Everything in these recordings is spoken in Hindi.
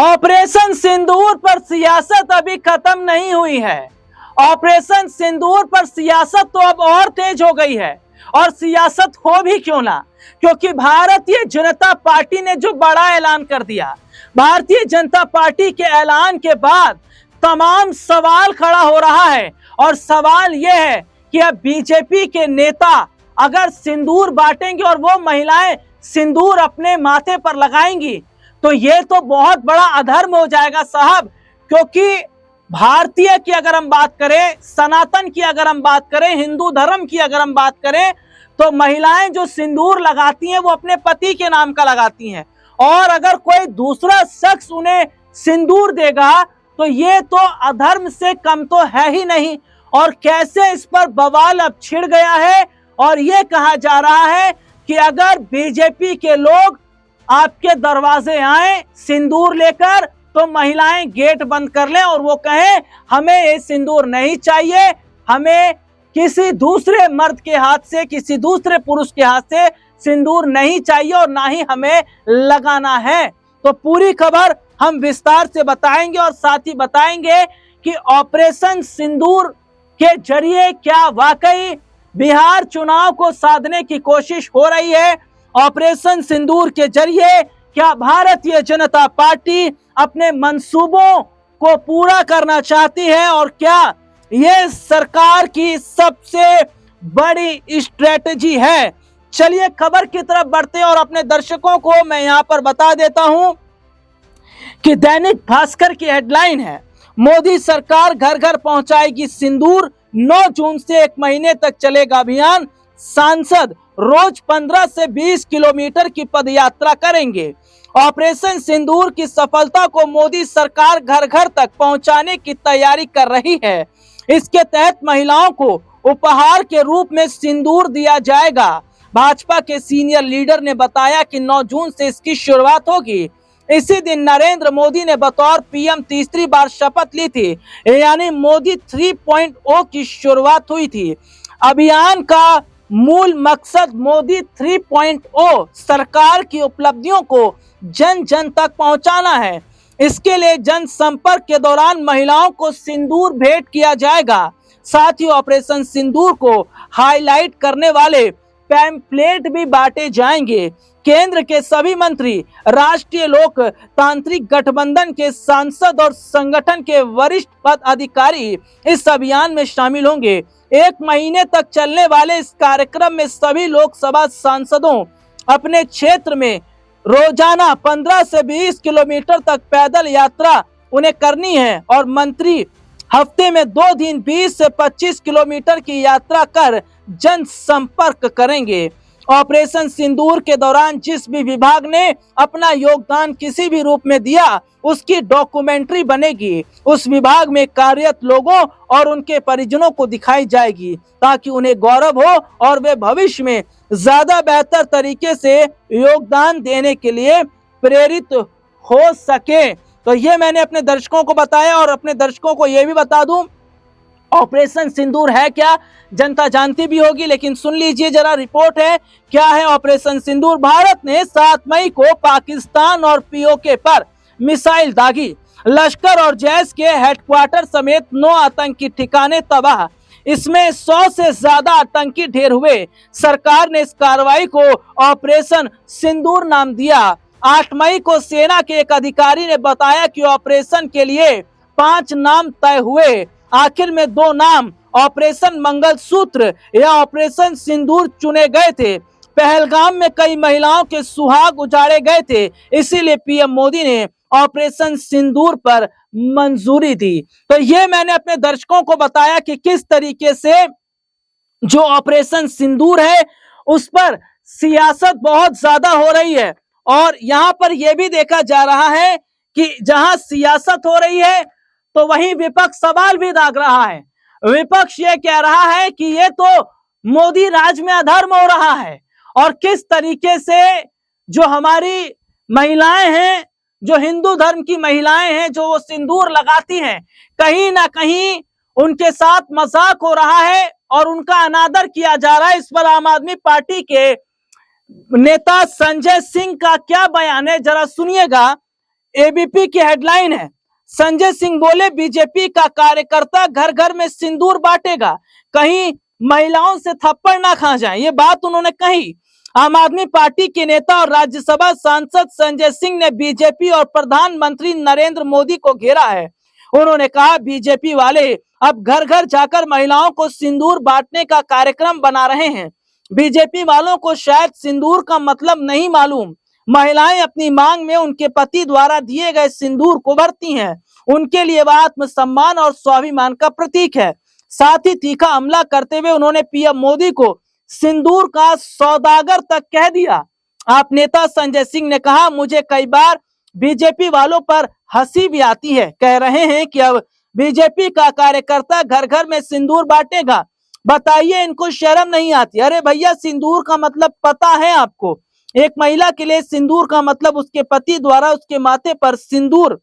ऑपरेशन सिंदूर पर सियासत अभी खत्म नहीं हुई है। ऑपरेशन सिंदूर पर सियासत तो अब और तेज हो गई है, और सियासत हो भी क्यों ना, क्योंकि भारतीय जनता पार्टी ने जो बड़ा ऐलान कर दिया। भारतीय जनता पार्टी के ऐलान के बाद तमाम सवाल खड़ा हो रहा है, और सवाल यह है कि अब बीजेपी के नेता अगर सिंदूर बांटेंगे और वो महिलाएं सिंदूर अपने माथे पर लगाएंगी तो ये तो बहुत बड़ा अधर्म हो जाएगा साहब। क्योंकि भारतीय की अगर हम बात करें, सनातन की अगर हम बात करें, हिंदू धर्म की अगर हम बात करें, तो महिलाएं जो सिंदूर लगाती हैं वो अपने पति के नाम का लगाती हैं, और अगर कोई दूसरा शख्स उन्हें सिंदूर देगा तो ये तो अधर्म से कम तो है ही नहीं। और कैसे इस पर बवाल अब छिड़ गया है, और ये कहा जा रहा है कि अगर बीजेपी के लोग आपके दरवाजे आए सिंदूर लेकर तो महिलाएं गेट बंद कर लें और वो कहें हमें ये सिंदूर नहीं चाहिए, हमें किसी दूसरे मर्द के हाथ से, किसी दूसरे पुरुष के हाथ से सिंदूर नहीं चाहिए और ना ही हमें लगाना है। तो पूरी खबर हम विस्तार से बताएंगे, और साथ ही बताएंगे कि ऑपरेशन सिंदूर के जरिए क्या वाकई बिहार चुनाव को साधने की कोशिश हो रही है। ऑपरेशन सिंदूर के जरिए क्या भारतीय जनता पार्टी अपने मंसूबों को पूरा करना चाहती है, और क्या ये सरकार की सबसे बड़ी स्ट्रेटजी है। चलिए खबर की तरफ बढ़ते हैं, और अपने दर्शकों को मैं यहां पर बता देता हूं कि दैनिक भास्कर की हेडलाइन है, मोदी सरकार घर घर पहुंचाएगी सिंदूर, 9 जून से 1 महीने तक चलेगा अभियान, सांसद रोज 15 से 20 किलोमीटर की पदयात्रा करेंगे। ऑपरेशन सिंदूर की सफलता को मोदी सरकार घर घर तक पहुंचाने की तैयारी कर रही है। इसके तहत महिलाओं को उपहार के रूप में सिंदूर दिया जाएगा। भाजपा के सीनियर लीडर ने बताया कि 9 जून से इसकी शुरुआत होगी। इसी दिन नरेंद्र मोदी ने बतौर पीएम तीसरी बार शपथ ली थी, यानी मोदी 3.0 की शुरुआत हुई थी। अभियान का मूल मकसद मोदी 3.0 सरकार की उपलब्धियों को जन जन तक पहुंचाना है। इसके लिए जनसंपर्क के दौरान महिलाओं को सिंदूर भेंट किया जाएगा। साथ ही ऑपरेशन सिंदूर को हाईलाइट करने वाले पैम्फलेट भी बांटे जाएंगे। केंद्र के सभी मंत्री, राष्ट्रीय लोकतांत्रिक गठबंधन के सांसद और संगठन के वरिष्ठ पदाधिकारी इस अभियान में शामिल होंगे। 1 महीने तक चलने वाले इस कार्यक्रम में सभी लोकसभा सांसदों अपने क्षेत्र में रोजाना 15 से 20 किलोमीटर तक पैदल यात्रा उन्हें करनी है, और मंत्री हफ्ते में 2 दिन 20 से 25 किलोमीटर की यात्रा कर जनसंपर्क करेंगे। ऑपरेशन सिंदूर के दौरान जिस भी विभाग ने अपना योगदान किसी भी रूप में दिया उसकी डॉक्यूमेंट्री बनेगी। उस विभाग में कार्यरत लोगों और उनके परिजनों को दिखाई जाएगी, ताकि उन्हें गौरव हो और वे भविष्य में ज्यादा बेहतर तरीके से योगदान देने के लिए प्रेरित हो सके। तो ये मैंने अपने दर्शकों को बताया, और अपने दर्शकों को ये भी बता दूं ऑपरेशन सिंदूर है क्या, जनता जानती भी होगी, लेकिन सुन लीजिए जरा रिपोर्ट है क्या है ऑपरेशन सिंदूर। भारत ने 7 मई को पाकिस्तान और पीओके पर मिसाइल दागी। लश्कर और जैश के हेडक्वार्टर समेत 9 आतंकी ठिकाने तबाह। इसमें 100 से ज्यादा आतंकी ढेर हुए। सरकार ने इस कार्रवाई को ऑपरेशन सिंदूर नाम दिया। 8 मई को सेना के एक अधिकारी ने बताया कि ऑपरेशन के लिए 5 नाम तय हुए। आखिर में 2 नाम ऑपरेशन मंगलसूत्र या ऑपरेशन सिंदूर चुने गए थे। पहलगाम में कई महिलाओं के सुहाग उजाड़े गए थे, इसीलिए पीएम मोदी ने ऑपरेशन सिंदूर पर मंजूरी दी। तो ये मैंने अपने दर्शकों को बताया कि किस तरीके से जो ऑपरेशन सिंदूर है उस पर सियासत बहुत ज्यादा हो रही है, और यहां पर यह भी देखा जा रहा है कि जहां सियासत हो रही है तो वहीं विपक्ष सवाल भी दाग रहा है। विपक्ष ये कह रहा है कि ये तो मोदी राज में अधर्म हो रहा है, और किस तरीके से जो हमारी महिलाएं हैं, जो हिंदू धर्म की महिलाएं हैं, जो वो सिंदूर लगाती हैं, कहीं ना कहीं उनके साथ मजाक हो रहा है और उनका अनादर किया जा रहा है। इस पर आम आदमी पार्टी के नेता संजय सिंह का क्या बयान है, जरा सुनिएगा एबीपी की हेडलाइन है, संजय सिंह बोले बीजेपी का कार्यकर्ता घर घर में सिंदूर बांटेगा, कहीं महिलाओं से थप्पड़ ना खा जाए। ये बात उन्होंने कही। आम आदमी पार्टी के नेता और राज्यसभा सांसद संजय सिंह ने बीजेपी और प्रधानमंत्री नरेंद्र मोदी को घेरा है। उन्होंने कहा बीजेपी वाले अब घर घर जाकर महिलाओं को सिंदूर बांटने का कार्यक्रम बना रहे हैं। बीजेपी वालों को शायद सिंदूर का मतलब नहीं मालूम। महिलाएं अपनी मांग में उनके पति द्वारा दिए गए सिंदूर को भरती हैं। उनके लिए वह आत्मसम्मान और स्वाभिमान का प्रतीक है। साथ ही तीखा हमला करते हुए उन्होंने पीएम मोदी को सिंदूर का सौदागर तक कह दिया। आप नेता संजय सिंह ने कहा, मुझे कई बार बीजेपी वालों पर हंसी भी आती है। कह रहे हैं कि अब बीजेपी का कार्यकर्ता घर घर में सिंदूर बांटेगा। बताइए, इनको शर्म नहीं आती? अरे भैया, सिंदूर का मतलब पता है आपको? एक महिला के लिए सिंदूर का मतलब उसके पति द्वारा उसके माथे पर सिंदूर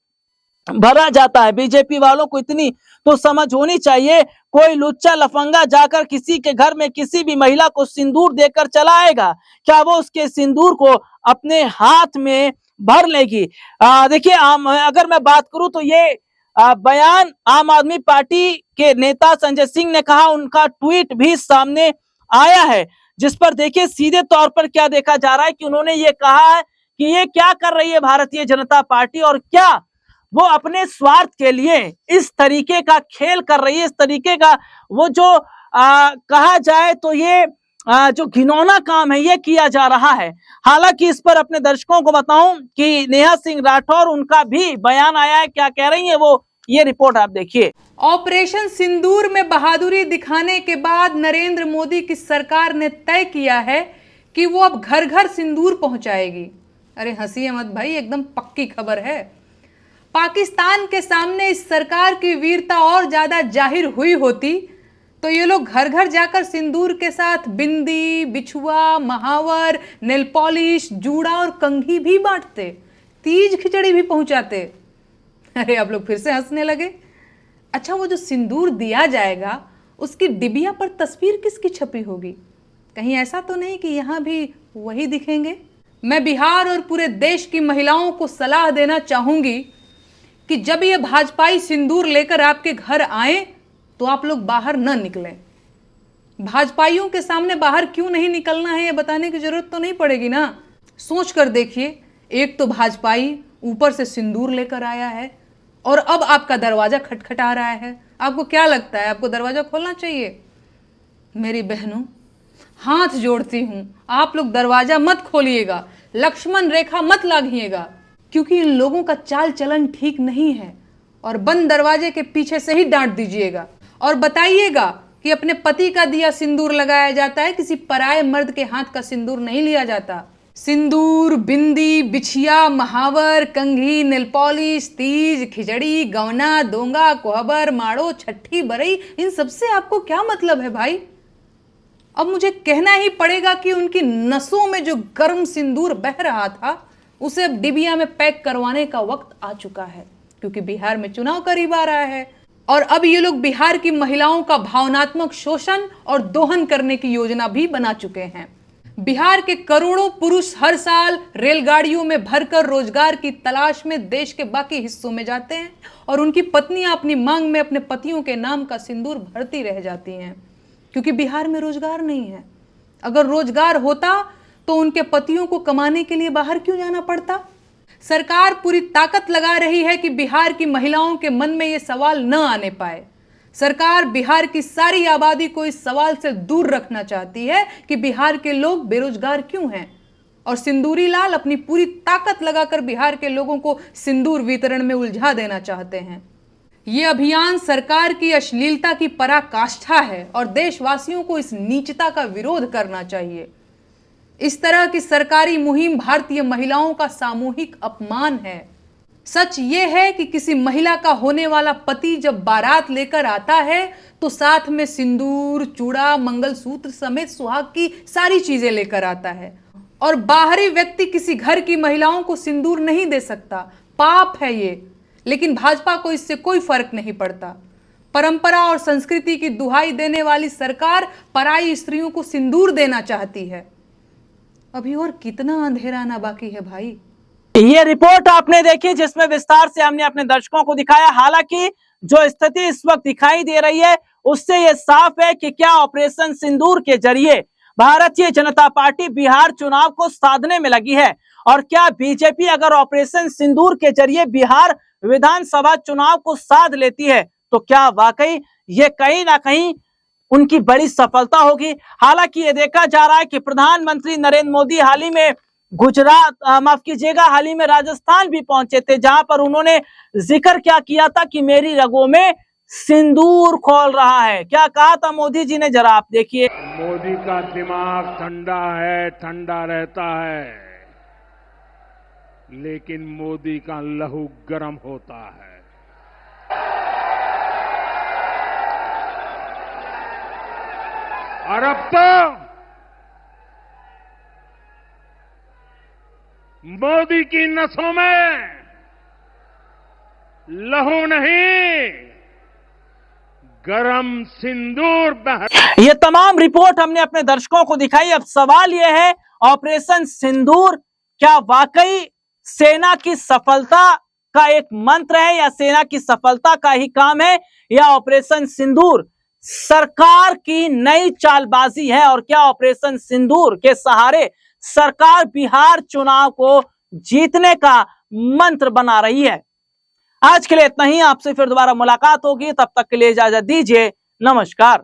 भरा जाता है। बीजेपी वालों को इतनी तो समझ होनी चाहिए, कोई लुच्चा लफंगा जाकर किसी के घर में किसी भी महिला को सिंदूर देकर चला आएगा, क्या वो उसके सिंदूर को अपने हाथ में भर लेगी? देखिए, अगर मैं बात करूं तो ये बयान आम आदमी पार्टी के नेता संजय सिंह ने कहा, उनका ट्वीट भी सामने आया है, जिस पर देखिए सीधे तौर पर क्या देखा जा रहा है कि उन्होंने ये कहा है कि ये क्या कर रही है भारतीय जनता पार्टी, और क्या वो अपने स्वार्थ के लिए इस तरीके का खेल कर रही है, इस तरीके का वो जो कहा जाए तो ये जो घिनौना काम है ये किया जा रहा है। हालांकि इस पर अपने दर्शकों को बताऊं कि नेहा सिंह राठौर, उनका भी बयान आया है। क्या कह रही है वो, ये रिपोर्ट आप देखिए। ऑपरेशन सिंदूर में बहादुरी दिखाने के बाद नरेंद्र मोदी की सरकार ने तय किया है कि वो अब घर घर सिंदूर पहुंचाएगी। अरे हंसिए मत भाई, एकदम पक्की खबर है। पाकिस्तान के सामने इस सरकार की वीरता और ज्यादा जाहिर हुई होती तो ये लोग घर घर जाकर सिंदूर के साथ बिंदी, बिछुआ, महावर, नेल पॉलिश, जूड़ा और कंघी भी बांटते, तीज खिचड़ी भी पहुंचाते। अरे आप लोग फिर से हंसने लगे। अच्छा, वो जो सिंदूर दिया जाएगा उसकी डिबिया पर तस्वीर किसकी छपी होगी? कहीं ऐसा तो नहीं कि यहाँ भी वही दिखेंगे? मैं बिहार और पूरे देश की महिलाओं को सलाह देना चाहूंगी कि जब ये भाजपाई सिंदूर लेकर आपके घर आए तो आप लोग बाहर न निकलें। भाजपाइयों के सामने बाहर क्यों नहीं निकलना है ये बताने की जरूरत तो नहीं पड़ेगी ना। सोच कर देखिए, एक तो भाजपाई ऊपर से सिंदूर लेकर आया है और अब आपका दरवाजा खटखटा रहा है। आपको क्या लगता है, आपको दरवाजा खोलना चाहिए? मेरी बहनों, हाथ जोड़ती हूं, आप लोग दरवाजा मत खोलिएगा, लक्ष्मण रेखा मत लागिएगा, क्योंकि इन लोगों का चाल चलन ठीक नहीं है। और बंद दरवाजे के पीछे से ही डांट दीजिएगा और बताइएगा कि अपने पति का दिया सिंदूर लगाया जाता है, किसी पराये मर्द के हाथ का सिंदूर नहीं लिया जाता। सिंदूर, बिंदी, बिछिया, महावर, कंघी, नेल पॉलिश, तीज, खिचड़ी, गवना, दोंगा, कोहबर, माड़ो, छठी, बरई, इन सबसे आपको क्या मतलब है भाई? अब मुझे कहना ही पड़ेगा कि उनकी नसों में जो गर्म सिंदूर बह रहा था उसे अब डिबिया में पैक करवाने का वक्त आ चुका है, क्योंकि बिहार में चुनाव करीब आ रहा है और अब ये लोग बिहार की महिलाओं का भावनात्मक शोषण और दोहन करने की योजना भी बना चुके हैं। बिहार के करोड़ों पुरुष हर साल रेलगाड़ियों में भरकर रोजगार की तलाश में देश के बाकी हिस्सों में जाते हैं और उनकी पत्नियां अपनी मांग में अपने पतियों के नाम का सिंदूर भरती रह जाती हैं, क्योंकि बिहार में रोजगार नहीं है। अगर रोजगार होता तो उनके पतियों को कमाने के लिए बाहर क्यों जाना पड़ता? सरकार पूरी ताकत लगा रही है कि बिहार की महिलाओं के मन में यह सवाल न आने पाए। सरकार बिहार की सारी आबादी को इस सवाल से दूर रखना चाहती है कि बिहार के लोग बेरोजगार क्यों हैं, और सिंदूरी लाल अपनी पूरी ताकत लगाकर बिहार के लोगों को सिंदूर वितरण में उलझा देना चाहते हैं। ये अभियान सरकार की अश्लीलता की पराकाष्ठा है और देशवासियों को इस नीचता का विरोध करना चाहिए। इस तरह की सरकारी मुहिम भारतीय महिलाओं का सामूहिक अपमान है। सच ये है कि किसी महिला का होने वाला पति जब बारात लेकर आता है तो साथ में सिंदूर, चूड़ा, मंगलसूत्र समेत सुहाग की सारी चीजें लेकर आता है, और बाहरी व्यक्ति किसी घर की महिलाओं को सिंदूर नहीं दे सकता। पाप है ये, लेकिन भाजपा को इससे कोई फर्क नहीं पड़ता। परंपरा और संस्कृति की दुहाई देने वाली सरकार पराई स्त्रियों को सिंदूर देना चाहती है। अभी और कितना अंधेरा आना बाकी है भाई। ये रिपोर्ट आपने देखी जिसमें विस्तार से हमने अपने दर्शकों को दिखाया। हालांकि जो स्थिति इस वक्त दिखाई दे रही है उससे यह साफ है कि क्या ऑपरेशन सिंदूर के जरिए भारतीय जनता पार्टी बिहार चुनाव को साधने में लगी है, और क्या बीजेपी अगर ऑपरेशन सिंदूर के जरिए बिहार विधानसभा चुनाव को साध लेती है तो क्या वाकई ये कहीं ना कहीं उनकी बड़ी सफलता होगी। हालांकि ये देखा जा रहा है कि प्रधानमंत्री नरेंद्र मोदी हाल ही में हाल ही में राजस्थान भी पहुंचे थे, जहां पर उन्होंने जिक्र क्या किया था कि मेरी रगों में सिंदूर खोल रहा है। क्या कहा था मोदी जी ने, जरा आप देखिए। मोदी का दिमाग ठंडा है, ठंडा रहता है, लेकिन मोदी का लहू गर्म होता है। और अब तो मोदी की नसों में लहू नहीं, गरम सिंदूर बह। ये तमाम रिपोर्ट हमने अपने दर्शकों को दिखाई। अब सवाल यह है, ऑपरेशन सिंदूर क्या वाकई सेना की सफलता का एक मंत्र है, या सेना की सफलता का ही काम है, या ऑपरेशन सिंदूर सरकार की नई चालबाजी है, और क्या ऑपरेशन सिंदूर के सहारे सरकार बिहार चुनाव को जीतने का मंत्र बना रही है। आज के लिए इतना ही। आपसे फिर दोबारा मुलाकात होगी, तब तक के लिए इजाजत दीजिए। नमस्कार।